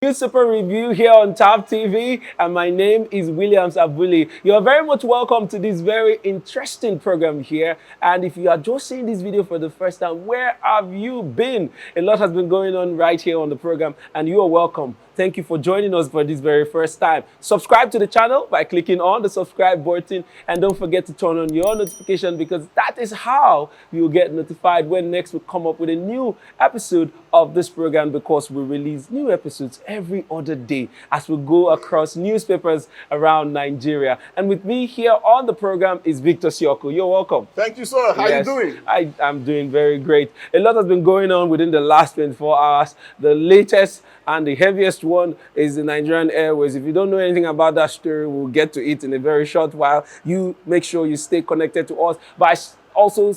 newspaper review here on TAP TV, and my name is Williams Abuli. You are very much welcome to this very interesting program here. And if you are just seeing this video for the first time, where have you been? A lot has been going on right here on the program, and you are welcome. Thank you for joining us for this very first time. Subscribe to the channel by clicking on the subscribe button, and don't forget to turn on your notification, because that is how you'll get notified when next we come up with a new episode of this program, because we release new episodes every other day as we go across newspapers around Nigeria. And with me here on the program is Victor Sioko. You're welcome. Thank you, sir. How you doing? I'm doing very great. A lot has been going on within the last 24 hours. The latest and the heaviest one is the Nigerian Airways. If you don't know anything about that story, we'll get to it in a very short while. You make sure you stay connected to us by also,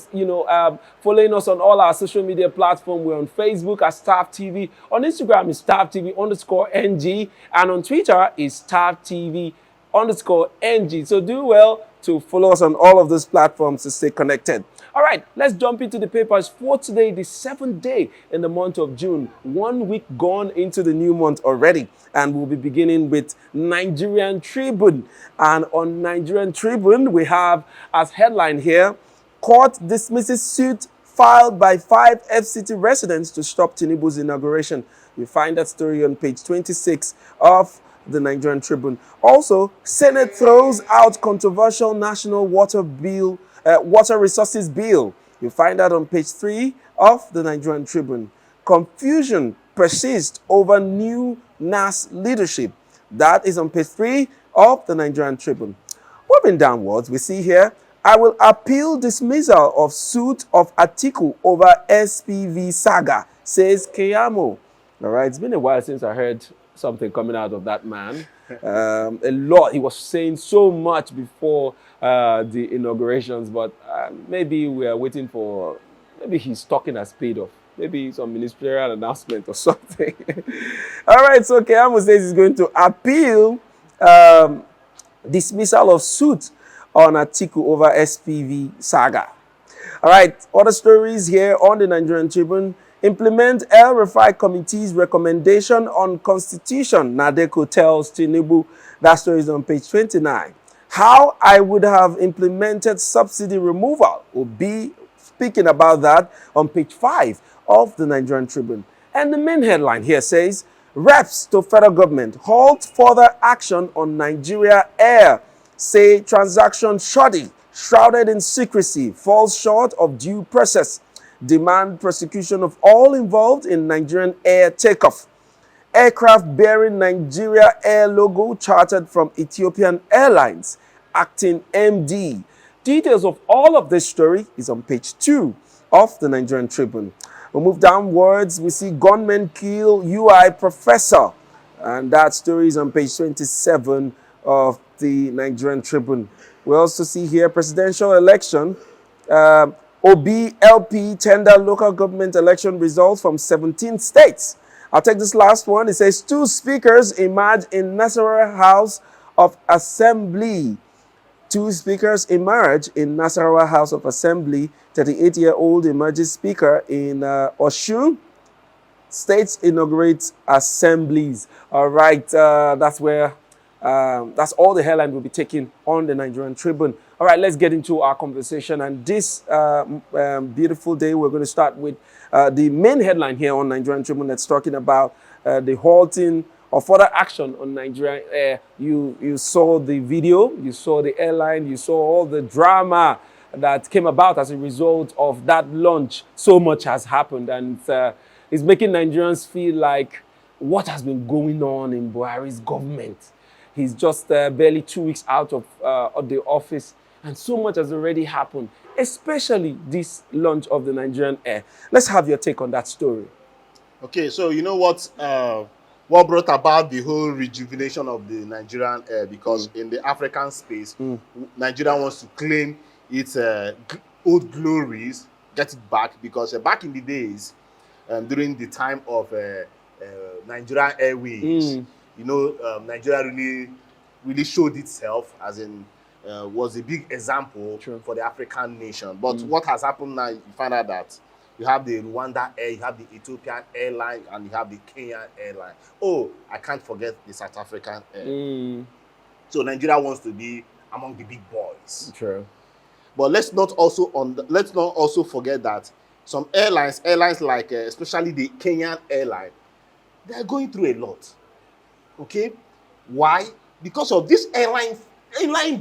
following us on all our social media platforms. We're on Facebook as TAP TV. On Instagram is TAP TV_NG. And on Twitter is TAP TV_NG. So do well to follow us on all of those platforms to stay connected. All right, let's jump into the papers for today, the 7th day in the month of June. 1 week gone into the new month already. And we'll be beginning with Nigerian Tribune. And on Nigerian Tribune, we have as headline here, court dismisses suit filed by 5 FCT residents to stop Tinubu's inauguration. You find that story on page 26 of the Nigerian Tribune. Also, Senate throws out controversial national water resources bill. You find that on page 3 of the Nigerian Tribune. Confusion persists over new NAS leadership. That is on page 3 of the Nigerian Tribune. Moving downwards, we see here, I will appeal dismissal of suit of Atiku over SPV saga, says Keyamo. All right, it's been a while since I heard something coming out of that man. A lot. He was saying so much before the inaugurations, but maybe we are waiting for, maybe he's talking as paid off. Maybe some ministerial announcement or something. All right, so Keyamo says he's going to appeal dismissal of suit on Atiku over SPV saga. All right, other stories here on the Nigerian Tribune. Implement El Rufai Committee's recommendation on constitution, Nadeko tells Tinubu. That story is on page 29. How I would have implemented subsidy removal. Will be speaking about that on page 5 of the Nigerian Tribune. And the main headline here says, reps to federal government halt further action on Nigeria Air. Say transaction shoddy, shrouded in secrecy, falls short of due process. Demand prosecution of all involved in Nigerian Air takeoff. Aircraft bearing Nigeria Air logo chartered from Ethiopian Airlines, acting MD. Details of all of this story is on page 2 of the Nigerian Tribune. We'll move downwards. We see gunmen kill UI professor. And that story is on page 27 of the Nigerian Tribune. We also see here presidential election. OBLP tender local government election results from 17 states. I'll take this last one. It says 2 speakers emerge in Nasarawa House of Assembly. 2 speakers emerge in Nasarawa House of Assembly. 38-year-old emerges speaker in Osun. States inaugurate assemblies. All right, that's all the headline we'll be taking on the Nigerian Tribune. All right, let's get into our conversation. And this beautiful day, we're going to start with the main headline here on Nigerian Tribune that's talking about the halting or further action on Nigerian Air. You saw the video, you saw the airline, you saw all the drama that came about as a result of that launch. So much has happened, and it's making Nigerians feel like what has been going on in Buhari's government. He's just barely 2 weeks out of the office, and so much has already happened, especially this launch of the Nigerian Air. Let's have your take on that story. Okay, so you know what brought about the whole rejuvenation of the Nigerian Air? Because in the African space, Nigeria wants to claim its old glories, get it back, because back in the days, during the time of Nigerian Airways, Nigeria really showed itself, as in was a big example for the African nation. But what has happened now, you find out that You have the Rwanda Air, you have the Ethiopian airline, and you have the Kenyan airline. Oh, I can't forget the South African air. So Nigeria wants to be among the big boys. True. But let's not also forget that some airlines like especially the Kenyan airline, they are going through a lot. Okay, why? Because of this airline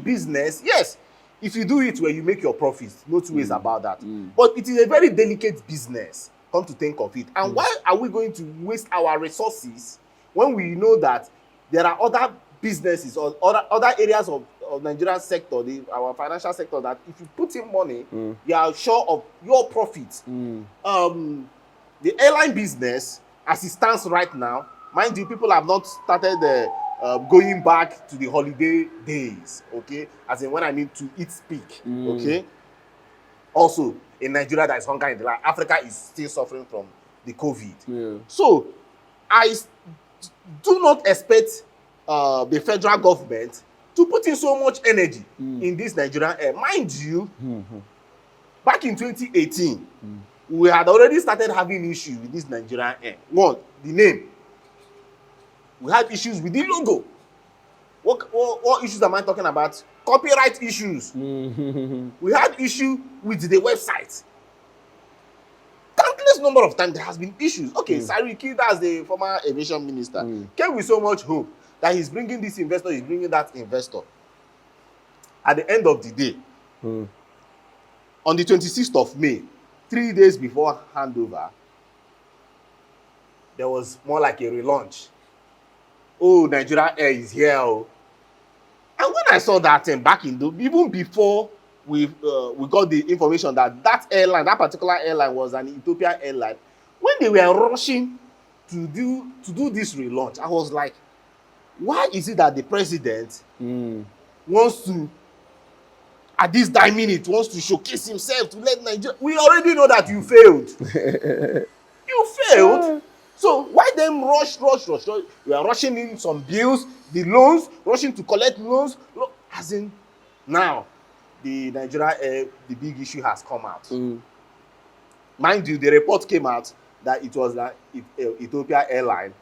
business. Yes, if you do it where you make your profits, no two ways about that. But it is a very delicate business. Come to think of it, and why are we going to waste our resources when we know that there are other businesses or other areas of Nigerian sector, our financial sector, that if you put in money, you are sure of your profits. The airline business, as it stands right now, mind you, people have not started going back to the holiday days, okay? As in when I mean to eat speak, okay? Also, in Nigeria, there is hunger in the land. Africa is still suffering from the COVID. Yeah. So, I do not expect the federal government to put in so much energy in this Nigerian air. Mind you, back in 2018, we had already started having issues with this Nigerian air. One, the name. We had issues with the logo. What issues am I talking about? Copyright issues. We had issue with the website. Countless number of times there has been issues. Okay, Sariki, that's the former aviation minister, came with so much hope that he's bringing this investor, he's bringing that investor. At the end of the day, on the 26th of May, 3 days before handover, there was more like a relaunch. Oh, Nigeria Air is here. Oh. And when I saw that back in even before we got the information that airline, that particular airline was an Ethiopian airline, when they were rushing to do this relaunch, I was like, why is it that the president wants to, at this time minute, wants to showcase himself to let Nigeria? We already know that you failed. You failed. So why them rush? We are rushing in some bills, the loans, rushing to collect loans. As in, now, the Nigeria Air, the big issue has come out. Mind you, the report came out that it was an Ethiopia airline.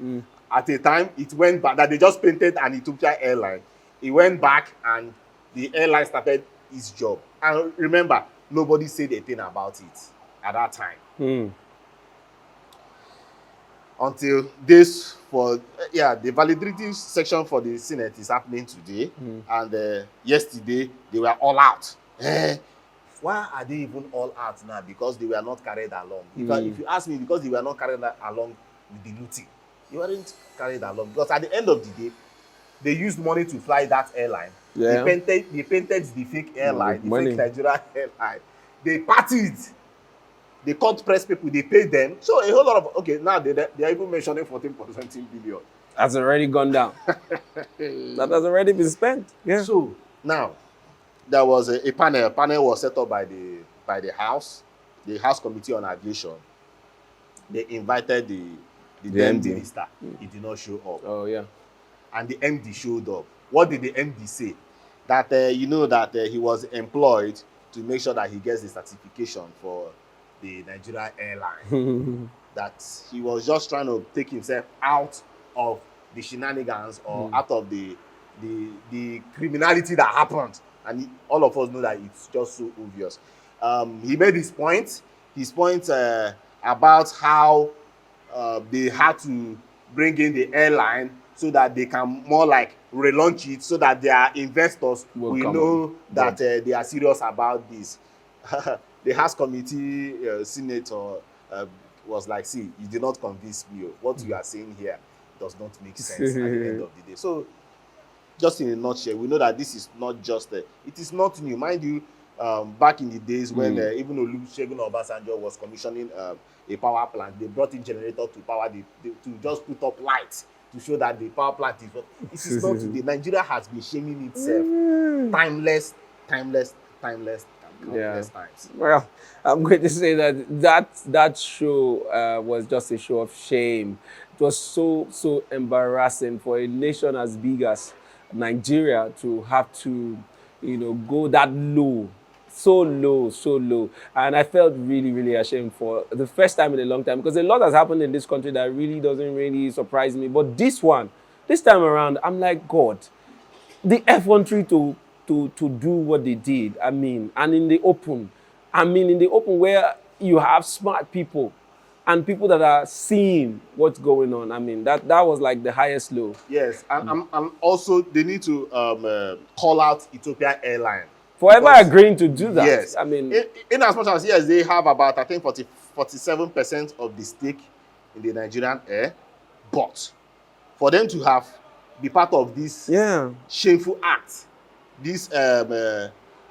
At a time, it went back, that they just painted an Ethiopia airline. It went back and the airline started its job. And remember, nobody said a thing about it at that time. Until this, the validity section for the Senate is happening today. And yesterday, they were all out. Why are they even all out now? Because they were not carried along. If you ask me, because they were not carried along with the looting. You weren't carried along. Because at the end of the day, they used money to fly that airline. Yeah. They painted the fake airline, the fake Nigeria airline. They partied. They called press people, they paid them. So a whole lot of, okay, now they are even mentioning 14.17 billion. That's already gone down. That has already been spent. Yeah. So now, there was a panel. A panel was set up by the House Committee on Aviation. They invited the then minister. He did not show up. Oh, yeah. And the MD showed up. What did the MD say? That, that he was employed to make sure that he gets the certification for the Nigeria airline. That he was just trying to take himself out of the shenanigans or out of the criminality that happened. And all of us know that it's just so obvious. He made his point about how they had to bring in the airline so that they can more like relaunch it, so that their investors will know that they are serious about this. The House Committee senator was like, see, you did not convince me. What you are saying here does not make sense at the end of the day. So, just in a nutshell, we know that this is not just it is not new. Mind you, back in the days when even Olusegun Obasanjo was commissioning a power plant, they brought in generator to power to just put up lights to show that the power plant is. It is not today. Nigeria has been shaming itself. Timeless times. Well, I'm going to say that show was just a show of shame. It was so embarrassing for a nation as big as Nigeria to have to, go that low So low, so low. And I felt really, really ashamed for the first time in a long time because a lot has happened in this country that really doesn't really surprise me. But this time around, I'm like, God, the F13 to do what they did, I mean, and in the open. I mean, in the open where you have smart people and people that are seeing what's going on. I mean, that was like the highest low. Yes, and also they need to call out Ethiopian Airlines. Forever agreeing to do that. Yes. I mean, in as much as, yes, they have about, I think, 47% of the stake in the Nigerian air, but for them to have be part of this shameful act, this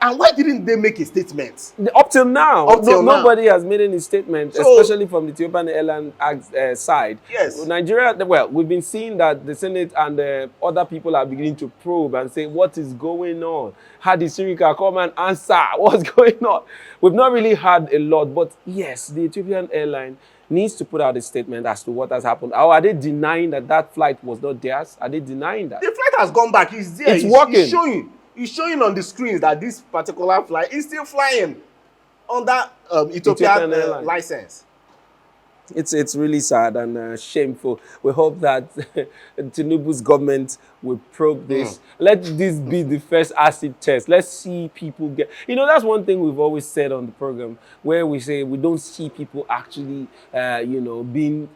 and why didn't they make a statement? Up till now, nobody has made any statement, so, especially from the Ethiopian Airlines side. Yes. Nigeria, well, we've been seeing that the Senate and other people are beginning to probe and say, what is going on? Had the Sirika come and answer what's going on? We've not really had a lot, but yes, the Ethiopian Airline needs to put out a statement as to what has happened. Or are they denying that flight was not theirs? Are they denying that? The flight has gone back. It's there. It's working. It's showing. It's showing on the screens that this particular flight is still flying under Ethiopian license. It's really sad and shameful. We hope that Tinubu's government will probe this. Let this be the first acid test. Let's see people get... You know, that's one thing we've always said on the program, where we say we don't see people actually, being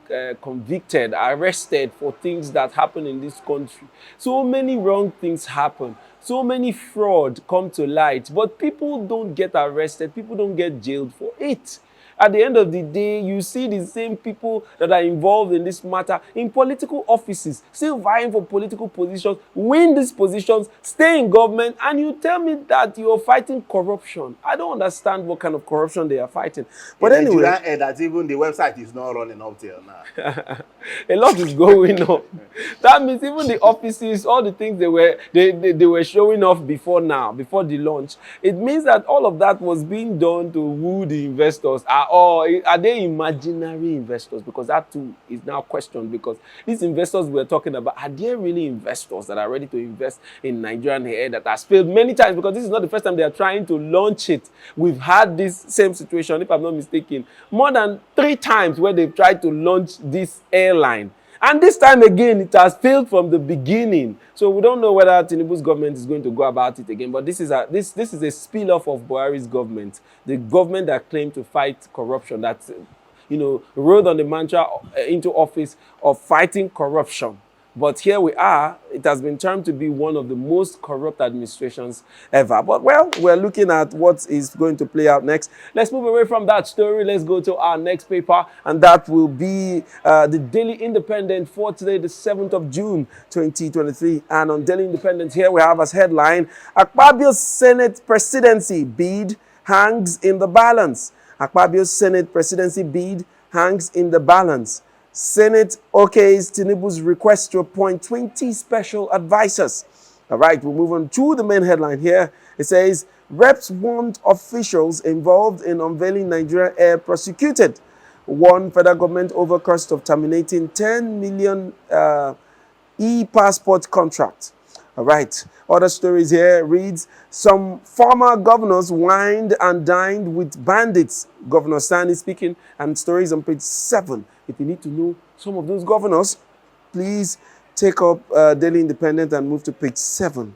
convicted, arrested for things that happen in this country. So many wrong things happen. So many fraud come to light, but people don't get arrested. People don't get jailed for it. At the end of the day, you see the same people that are involved in this matter in political offices, still vying for political positions, win these positions, stay in government, and you tell me that you're fighting corruption. I don't understand what kind of corruption they are fighting. But anyway, that even the website is not running up till now. A lot is going on. That means even the offices, all the things they were showing off before the launch, it means that all of that was being done to woo the investors. Or are they imaginary investors? Because that too is now questioned, because these investors we're talking about, are they really investors that are ready to invest in Nigerian air that has failed many times? Because this is not the first time they are trying to launch it. We've had this same situation, if I'm not mistaken, more than 3 times where they've tried to launch this airline. And this time again, it has failed from the beginning. So we don't know whether Tinubu's government is going to go about it again. But this is a spill-off of Buhari's government, the government that claimed to fight corruption, that rode on the mantra into office of fighting corruption. But here we are. It has been termed to be one of the most corrupt administrations ever. But, well, we're looking at what is going to play out next. Let's move away from that story. Let's go to our next paper, and that will be the Daily Independent for today, the 7th of June, 2023. And on Daily Independent here, we have as headline, Akpabio's Senate presidency bid hangs in the balance. Akpabio's Senate presidency bid hangs in the balance. Senate okays Tinubu's request to appoint 20 special advisors. All right, we'll move on to the main headline here. It says, reps want officials involved in unveiling Nigerian air prosecuted. One federal government over cost of terminating 10 million e-passport contract. All right, other stories here reads, some former governors wined and dined with bandits. Governor Sani speaking, and stories on page 7. If you need to know some of those governors, please take up Daily Independent and move to page 7.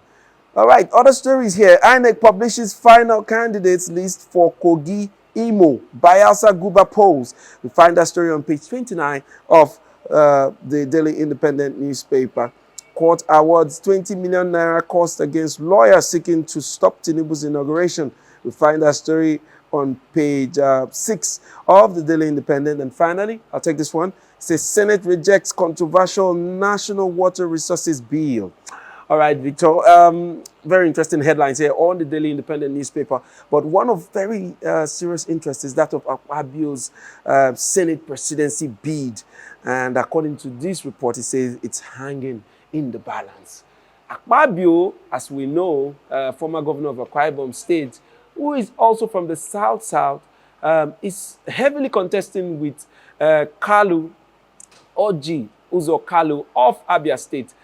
All right, other stories here. INEC publishes final candidates list for Kogi, Imo, Bayelsa Guba polls. We find that story on page 29 of the Daily Independent newspaper. Court awards 20 million naira cost against lawyers seeking to stop Tinubu's inauguration. We find that story on page 6 of the Daily Independent. And finally, I'll take this one. It says, Senate rejects controversial National Water Resources Bill. All right, Victor. Very interesting headlines here on the Daily Independent newspaper. But one of very serious interest is that of Akpabio's Senate presidency bid. And according to this report, it says it's hanging in the balance. Akpabio, as we know, former governor of Akwa Ibom State, who is also from the South, is heavily contesting with Kalu, Oji Uzo Kalu of Abia State,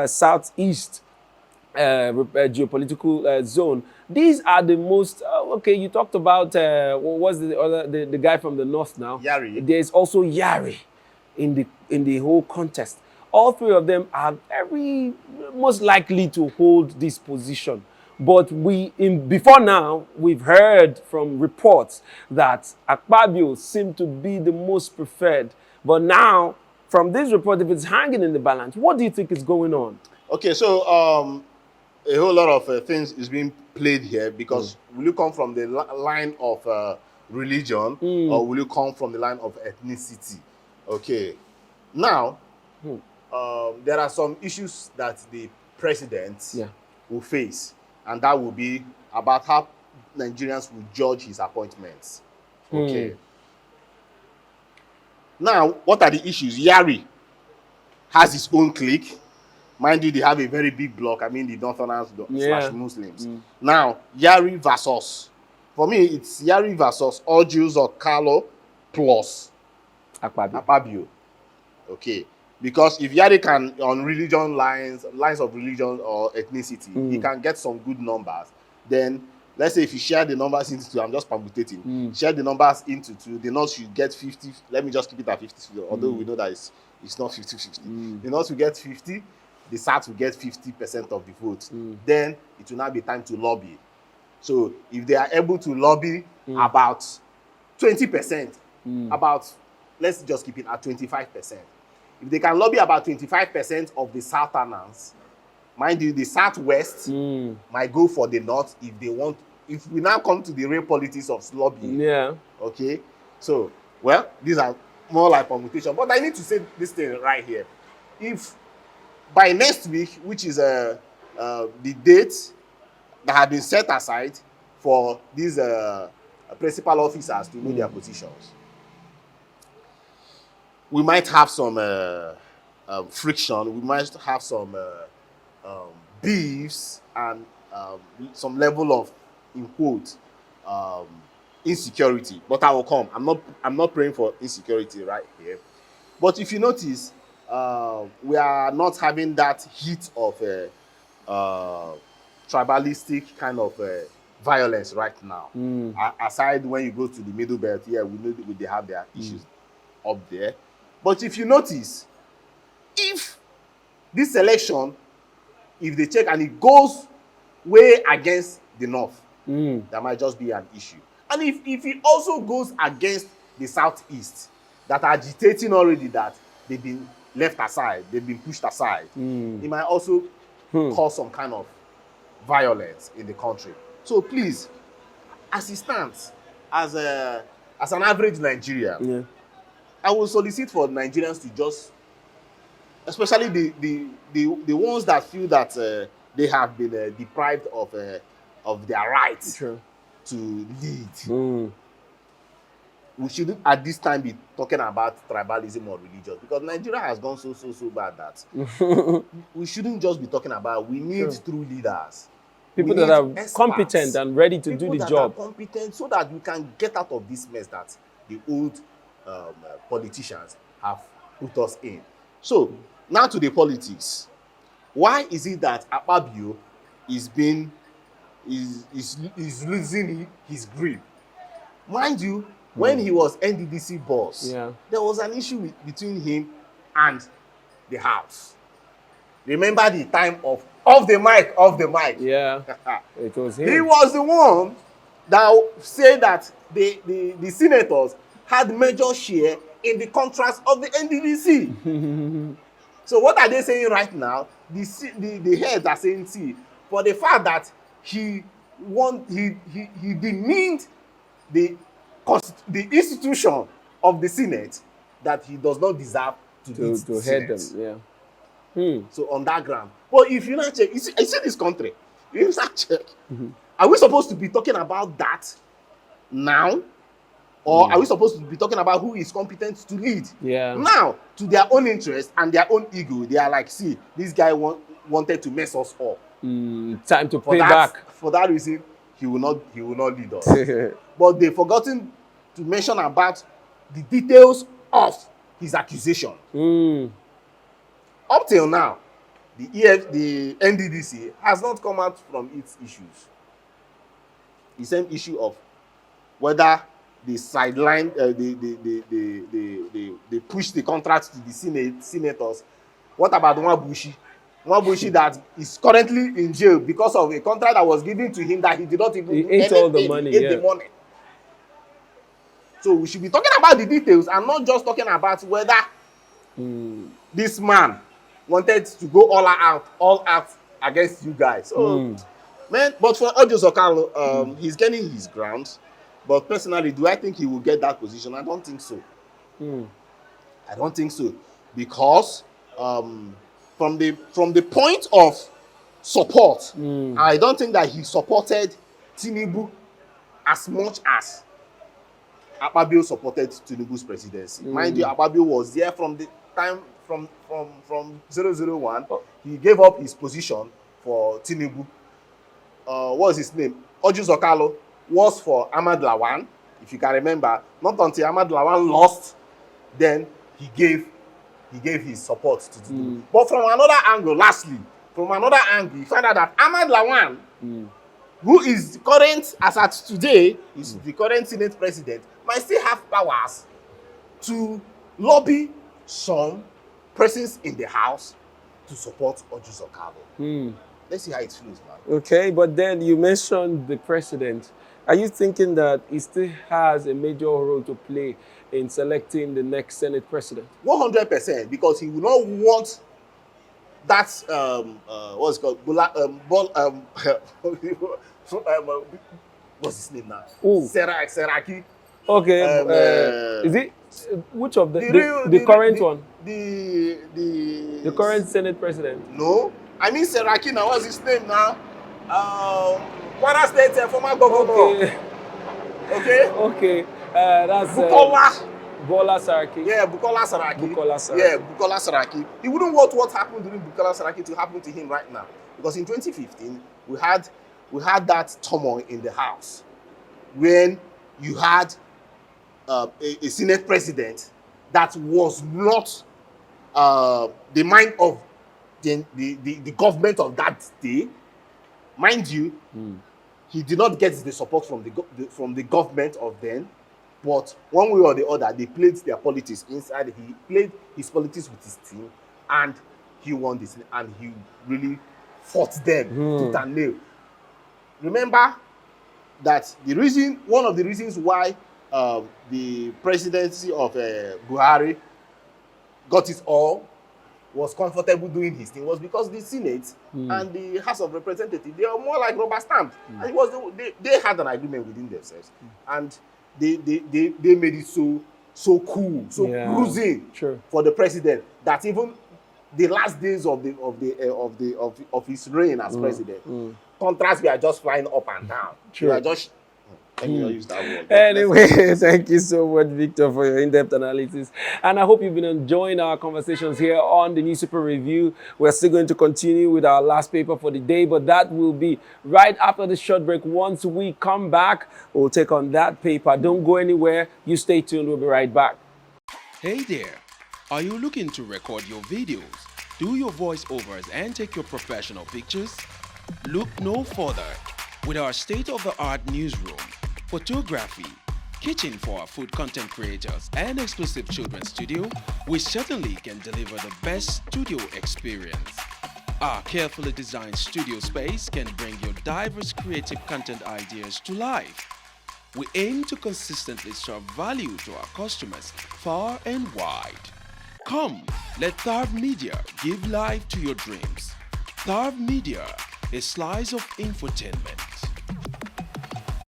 Southeast. geopolitical zone. These are the most okay. You talked about what was the other the guy from the north now? Yari. There's also Yari in the whole contest. All three of them are very most likely to hold this position. But before now, we've heard from reports that Akpabio seemed to be the most preferred. But now, from this report, if it's hanging in the balance, what do you think is going on? Okay, so a whole lot of things is being played here because will you come from the line of religion or will you come from the line of ethnicity? Okay, now there are some issues that the president will face, and that will be about how Nigerians will judge his appointments. Okay. Now, what are the issues? Yari has his own clique. Mind you, they have a very big block. I mean, the Northerners slash Muslims. Now, Yari versus, for me, it's Yari versus all Jews or Carlo plus Akpabio. Okay. Because if Yari can, on religion lines of religion or ethnicity, he can get some good numbers, then let's say if you share the numbers into two, I'm just permutating, share the numbers into two, the North should get 50, let me just keep it at 50, although we know that it's not 50-50. The North will get 50, the South will get 50% of the vote. Then it will now be time to lobby. So if they are able to lobby about 20%, about, let's just keep it at 25%. If they can lobby about 25% of the Southerners, mind you, the Southwest might go for the North if they want. If we now come to the real politics of lobbying, okay. So, well, these are more like permutation. But I need to say this thing right here. If by next week, which is the date that had been set aside for these principal officers to know their positions, we might have some friction. We might have some beefs and some level of, in quote, insecurity. But I will come. I'm not praying for insecurity right here. But if you notice, we are not having that heat of tribalistic kind of violence right now. Aside when you go to the middle belt, we know they have their issues up there. But if you notice, if this election, if they check and it goes way against the North, there might just be an issue. And if it also goes against the Southeast, that are agitating already that they've been left aside, they've been pushed aside, it might also cause some kind of violence in the country. So please, as it stands, as an average Nigerian, I will solicit for Nigerians to just, especially the ones that feel that they have been deprived of their rights to lead. We shouldn't at this time be talking about tribalism or religion, because Nigeria has gone so bad that we shouldn't just be talking about. We need true leaders, people that are experts, competent and ready to do the job. Are competent, so that we can get out of this mess that the old politicians have put us in. So now to the politics. Why is it that Akpabio is losing his grip? Mind you, when he was NDDC boss, there was an issue between him and the house. Remember the time of off the mic. Yeah, it was him. He was the one that said that the senators had major share in the contracts of the NDDC. So what are they saying right now? The heads are saying, see, for the fact that he demeaned the institution of the Senate, that he does not deserve to head them. So on that ground. But if you not check, you see this country, you not check. Are we supposed to be talking about that now? Or are we supposed to be talking about who is competent to lead? Now, to their own interest and their own ego, they are like, see, this guy wanted to mess us up. Time to pay back. For that reason, he will not lead us. But they've forgotten to mention about the details of his accusation. Up till now, the NDDC has not come out from its issues. The same issue of whether they sideline, they push the contract to the senators. What about Nwabushi? Nwabushi that is currently in jail because of a contract that was given to him that he did not even He do ate anything. all the money. He ate the money. So we should be talking about the details and not just talking about whether this man wanted to go all out against you guys. So, man, but for Ojo Sokalo, he's getting his grounds. But personally, do I think he will get that position? I don't think so. I don't think so. Because from the point of support, I don't think that he supported Tinubu as much as Akpabio supported Tinubu's presidency. Mind you, Akpabio was there from the time from 001. He gave up his position for Tinubu. What was his name? Ojo Sokalo was for Ahmad Lawan, if you can remember. Not until Ahmad Lawan lost, then he gave his support to Tinubu. But from another angle, you find out that Ahmad Lawan, who is current, as at today, is the current Senate president, might still have powers to lobby some persons in the House to support Ojo Sokalo. Let's see how it flows, man. Okay, but then you mentioned the president. Are you thinking that he still has a major role to play in selecting the next Senate president? 100%, because he will not want that what's it called? What's his name now? Seraki. Okay, is it which of the current one? The current Senate president? No, I mean Seraki now. What's his name now? Kwara State former governor. Okay. That's Bukola Saraki. Yeah, Bukola Saraki. Yeah, Bukola Saraki. He wouldn't want what happened during Bukola Saraki to happen to him right now, because in 2015 we had that turmoil in the House when you had a Senate president that was not the mind of the government of that day. Mind you, he did not get the support from the government of then, but one way or the other, they played their politics inside. He played his politics with his team, and he won this, and he really fought them tooth and nail. Remember that one of the reasons why the presidency of Buhari got it all, was comfortable doing his thing, was because the Senate and the House of Representatives, they are more like rubber stamps. And it was they had an agreement within themselves, and they made it so cool, cruising for the president, that even the last days of his reign as president, contracts were just flying up and down. They were just use that word. Anyway, thank you so much, Victor, for your in-depth analysis. And I hope you've been enjoying our conversations here on the Newspaper Review. We're still going to continue with our last paper for the day, but that will be right after the short break. Once we come back, we'll take on that paper. Don't go anywhere. You stay tuned. We'll be right back. Hey there. Are you looking to record your videos, do your voiceovers, and take your professional pictures? Look no further. With our state-of-the-art newsroom, photography, kitchen for our food content creators, and exclusive children's studio, we certainly can deliver the best studio experience. Our carefully designed studio space can bring your diverse creative content ideas to life. We aim to consistently serve value to our customers far and wide. Come, let Tharv Media give life to your dreams. Tharv Media, a slice of infotainment.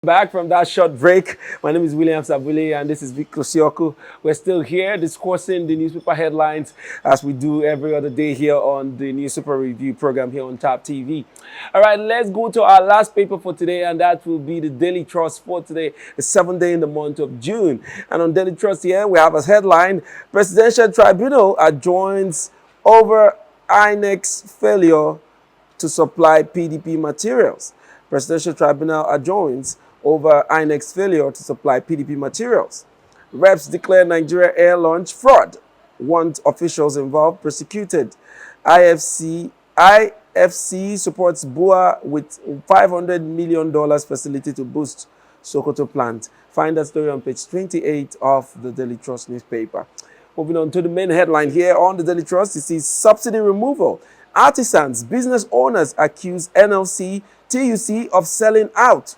Back from that short break. My name is William Sabule and this is Victor Sioku. We're still here discussing the newspaper headlines as we do every other day here on the Newspaper Review program here on TAP TV. All right, let's go to our last paper for today, and that will be the Daily Trust for today, the 7th day in the month of June. And on Daily Trust here, we have as headline, Presidential Tribunal adjourns over INEC's failure to supply PDP materials. Presidential Tribunal adjourns over INEC's failure to supply PDP materials. Reps declare Nigeria air launch fraud. Want officials involved prosecuted. IFC IFC supports BUA with $500 million facility to boost Sokoto plant. Find that story on page 28 of the Daily Trust newspaper. Moving on to the main headline here on the Daily Trust, it says subsidy removal. Artisans, business owners accuse NLC, TUC of selling out.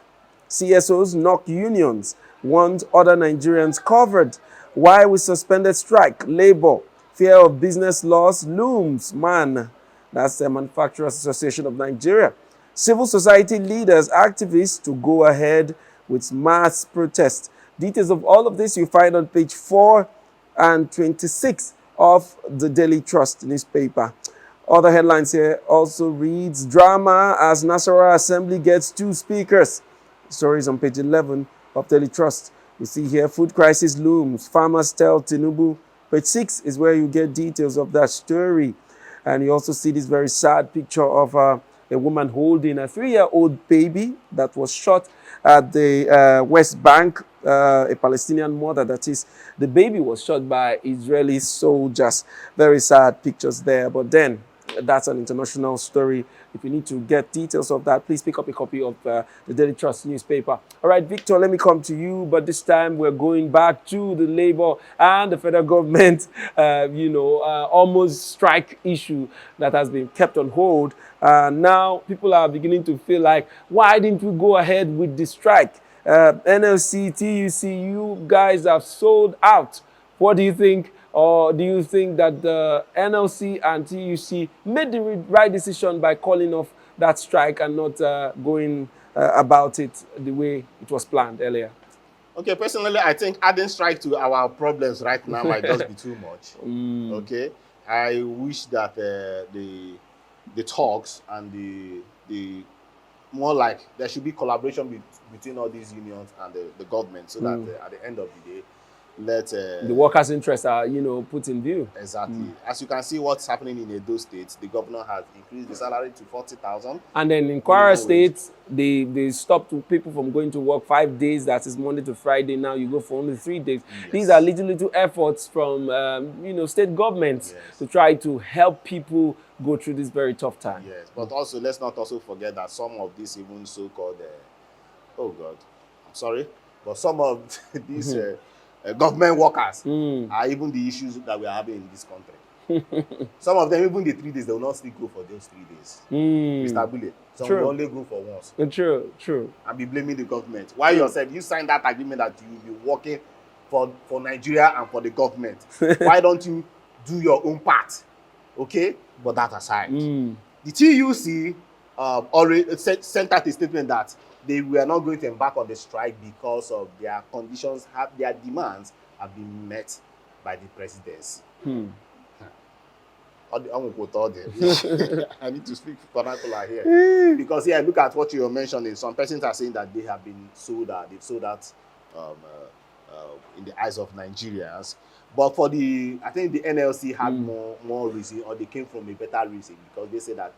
CSOs knock unions, want other Nigerians covered. Why we suspended strike? Labor, fear of business loss looms. Man, that's the Manufacturers Association of Nigeria. Civil society leaders, activists to go ahead with mass protest. Details of all of this you find on page 4 and 26 of the Daily Trust newspaper. Other headlines here also reads, drama as Nasarawa Assembly gets 2 speakers. Stories on page 11 of Daily Trust. We see here, food crisis looms. Farmers tell Tinubu. Page 6 is where you get details of that story. And you also see this very sad picture of a woman holding a 3-year-old baby that was shot at the West Bank, a Palestinian mother, that is. The baby was shot by Israeli soldiers. Very sad pictures there. But then, that's an international story. If you need to get details of that, please pick up a copy of the Daily Trust newspaper. All right, Victor, let me come to you. But this time we're going back to the Labour and the federal government, almost strike issue that has been kept on hold. Now people are beginning to feel like, why didn't we go ahead with the strike? NLC, TUC, you guys have sold out. What do you think? Or do you think that the NLC and TUC made the right decision by calling off that strike and not going about it the way it was planned earlier? Okay, personally, I think adding strike to our problems right now might just be too much. Okay, I wish that the talks and the more like there should be collaboration between all these unions and the government, so that at the end of the day, let the workers' interests are, put in view. Exactly. As you can see, what's happening in Edo State, the governor has increased the salary to 40,000. And then in Kwara State, they stopped people from going to work 5 days. That is Monday to Friday. Now you go for only 3 days. Yes. These are little efforts from state governments to try to help people go through this very tough time. Yes, but also let's not also forget that some of these even so-called but some of these government workers are even the issues that we are having in this country. Some of them, even the 3 days, they will not still go for those 3 days. Mr. Bullet. Some will only go for once. True. And be blaming the government. Why yourself? You signed that agreement that you will be working for Nigeria and for the government. Why don't you do your own part? Okay? But that aside. The TUC already sent out a statement that they were not going to embark on the strike because of their conditions, their demands have been met by the presidency. I need to speak vernacular here. Because look at what you're mentioning. Some persons are saying that they have been sold out. They've sold out in the eyes of Nigerians. But for I think the NLC had more reason, or they came from a better reason, because they said that,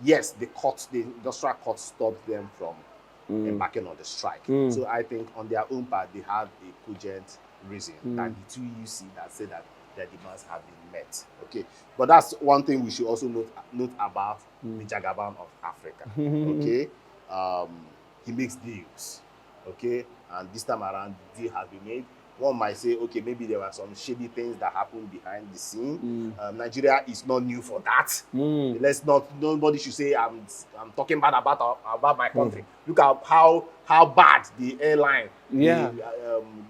yes, the industrial court stopped them from embarking on the strike. So I think on their own part, they have a cogent reason than the TUC that said that their demands have been met. Okay, but that's one thing we should also note about the Jagaban of Africa. Okay, he makes deals. Okay, and this time around, the deal has been made. One might say, okay, maybe there were some shady things that happened behind the scene. Nigeria is not new for that. Nobody should say I'm talking bad about my country. Look at how bad the airline, the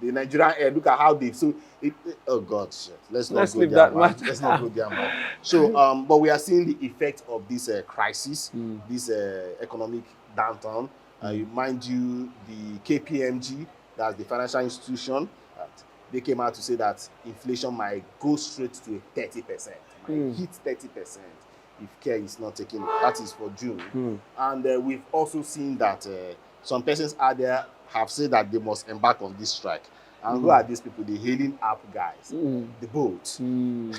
Nigerian Air. Look at how they oh God, shit. Let's not go there, man. Let's not go there, man. So, but we are seeing the effect of this crisis, this economic downturn. Mind you, the KPMG, that's the financial institution. They came out to say that inflation might go straight to 30%, might hit 30% if care is not taken. That is for June. And we've also seen that some persons out there have said that they must embark on this strike. And who are these people? The hailing app guys, the boats. And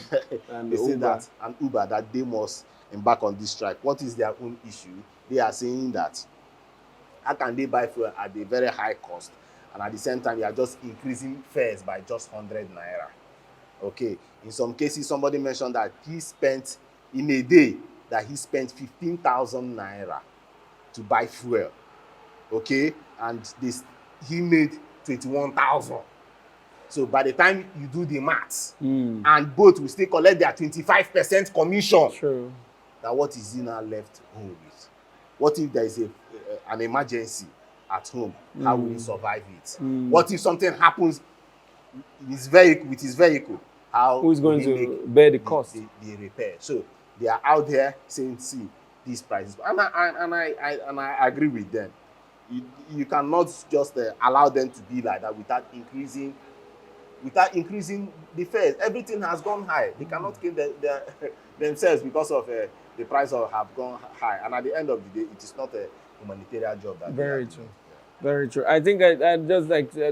they say that, and Uber, that they must embark on this strike. What is their own issue? They are saying that how can they buy fuel at a very high cost, and at the same time, you are just increasing fares by just 100 naira. Okay. In some cases, somebody mentioned that he spent in a day that he spent 15,000 naira to buy fuel, okay, and he made 21,000. So by the time you do the maths, and both will still collect their 25% commission, True. now what is he now left home with? What if there is an emergency at home? How will he survive it? What if something happens with his vehicle? How Who's going to bear the cost? The repair. So they are out there saying, see, these prices. And I agree with them. You cannot just allow them to be like that without increasing the fares. Everything has gone high. They cannot kill themselves because of the price have gone high. And at the end of the day, it is not a humanitarian job. Very true. Very true. I think I just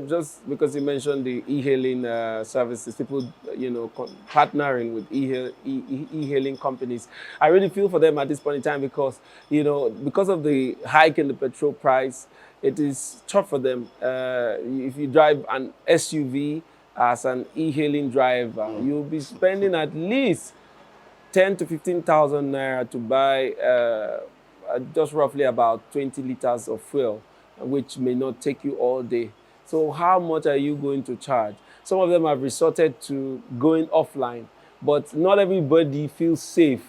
just because you mentioned the e-hailing services, people, partnering with e-hailing companies. I really feel for them at this point in time because, because of the hike in the petrol price, it is tough for them. If you drive an SUV as an e-hailing driver, you'll be spending at least 10 to 15,000 naira to buy just roughly about 20 liters of fuel, which may not take you all day. So how much are you going to charge? Some of them have resorted to going offline, but not everybody feels safe,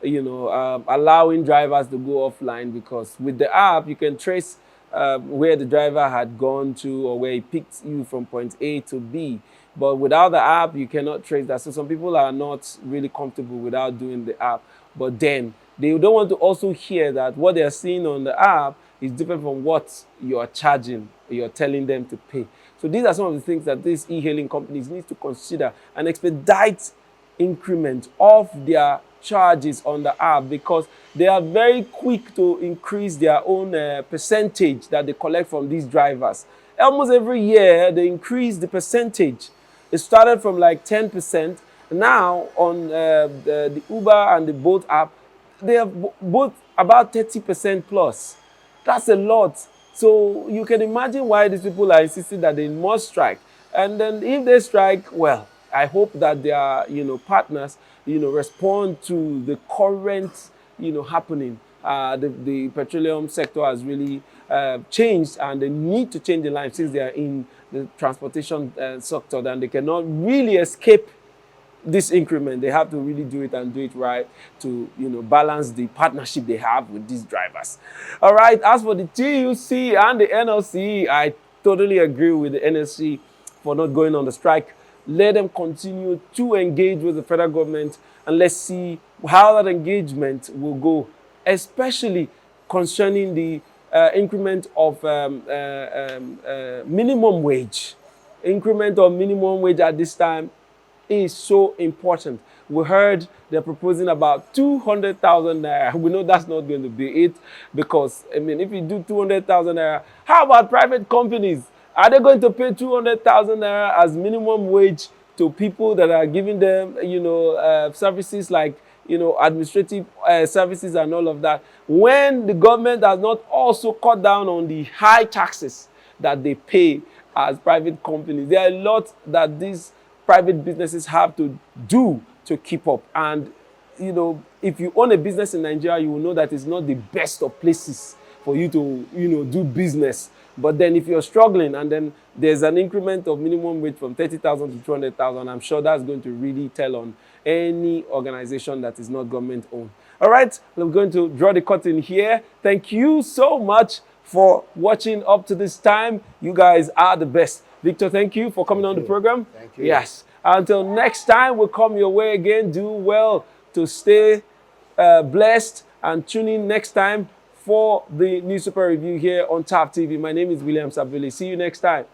allowing drivers to go offline, because with the app, you can trace where the driver had gone to or where he picked you from point A to B. But without the app, you cannot trace that. So some people are not really comfortable without doing the app. But then they don't want to also hear that what they're seeing on the app is different from what you're charging, you're telling them to pay. So these are some of the things that these e-hailing companies need to consider and expedite increment of their charges on the app, because they are very quick to increase their own percentage that they collect from these drivers. Almost every year, they increase the percentage. It started from like 10%. Now, on the Uber and the Bolt app, they have both about 30% plus. That's a lot. So you can imagine why these people are insisting that they must strike. And then if they strike, well, I hope that their partners respond to the current happening. The petroleum sector has really changed, and they need to change the line since they are in the transportation sector, and they cannot really escape this increment. They have to really do it and do it right to balance the partnership they have with these drivers. All right, as for the TUC and the NLC, I totally agree with the NLC for not going on the strike. Let them continue to engage with the federal government, and let's see how that engagement will go, especially concerning the increment of minimum wage. Increment of minimum wage at this time is so important. We heard they're proposing about 200,000 naira. We know that's not going to be it, because, if you do 200,000 naira, how about private companies? Are they going to pay 200,000 naira as minimum wage to people that are giving them, services like, administrative services and all of that, when the government has not also cut down on the high taxes that they pay as private companies? There are a lot that these private businesses have to do to keep up. And, if you own a business in Nigeria, you will know that it's not the best of places for you to, do business. But then if you're struggling and then there's an increment of minimum wage from 30,000 to 200,000, I'm sure that's going to really tell on any organization that is not government owned. All right, I'm going to draw the curtain here. Thank you so much for watching up to this time. You guys are the best. Victor, thank you for coming on the program. Thank you. Yes. Until next time, we'll come your way again. Do well to stay blessed, and tune in next time for the Newspaper Review here on TAP TV. My name is William Sabili. See you next time.